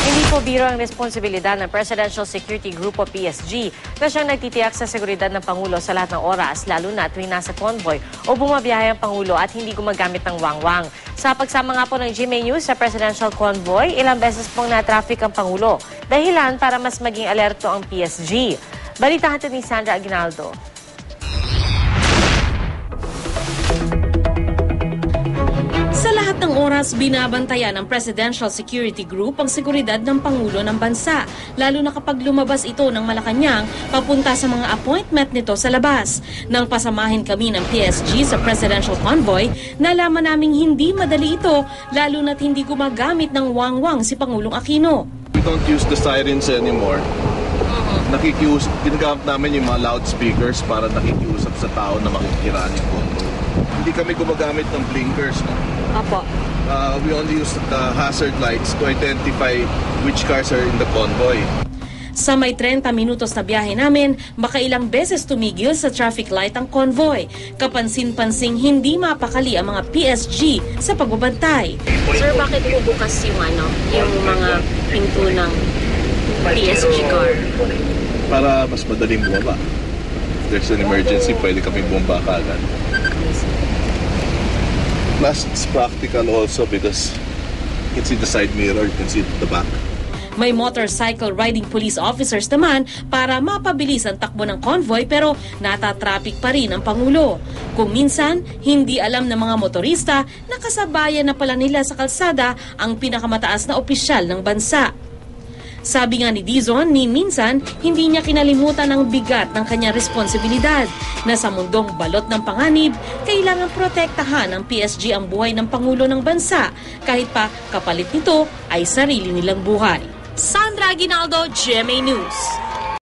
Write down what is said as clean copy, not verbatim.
Hindi po biro ang responsibilidad ng Presidential Security Group o PSG na siyang nagtitiyak sa seguridad ng Pangulo sa lahat ng oras, lalo na tuwing nasa convoy o bumabiyahe ang Pangulo at hindi gumagamit ng wangwang. Sa pagsama nga po ng GMA News sa Presidential Convoy, ilang beses pong na-traffic ang Pangulo. Dahilan para mas maging alerto ang PSG. Balita natin ni Sandra Aguinaldo. Sa lahat ng oras, binabantayan ng Presidential Security Group ang seguridad ng Pangulo ng bansa, lalo na kapag lumabas ito ng Malacanang papunta sa mga appointment nito sa labas. Nang pasamahin kami ng PSG sa Presidential Convoy, nalaman naming hindi madali ito, lalo na't hindi gumagamit ng wangwang si Pangulong Aquino. We don't use the sirens anymore. Ginagamit namin yung mga loudspeakers para nakikiusap sa tao na makikiraan yung convoy. Hindi kami gumagamit ng blinkers. No? Apo. We only use the hazard lights to identify which cars are in the convoy. Sa may 30 minutos na biyahe namin, makailang beses tumigil sa traffic light ang convoy. Kapansin-pansing hindi mapakali ang mga PSG sa pagbabantay. Sir, bakit po bukas yung mga pinto ng PSG car? Para mas madaling bumaba. If there's an emergency, pwede kami bumaba kaagad. Plus, it's practical also because you can see the side mirror, you can see the back. May motorcycle riding police officers naman para mapabilis ang takbo ng convoy pero natatraffic pa rin ang Pangulo. Kung minsan, hindi alam ng mga motorista na kasabayan na pala nila sa kalsada ang pinakamataas na opisyal ng bansa. Sabi nga ni Dizon, ni minsan, hindi niya kinalimutan ang bigat ng kanyang responsibilidad na sa mundong balot ng panganib, kailangan protektahan ng PSG ang buhay ng Pangulo ng bansa kahit pa kapalit nito ay sarili nilang buhay. Sandra Aguinaldo, GMA News.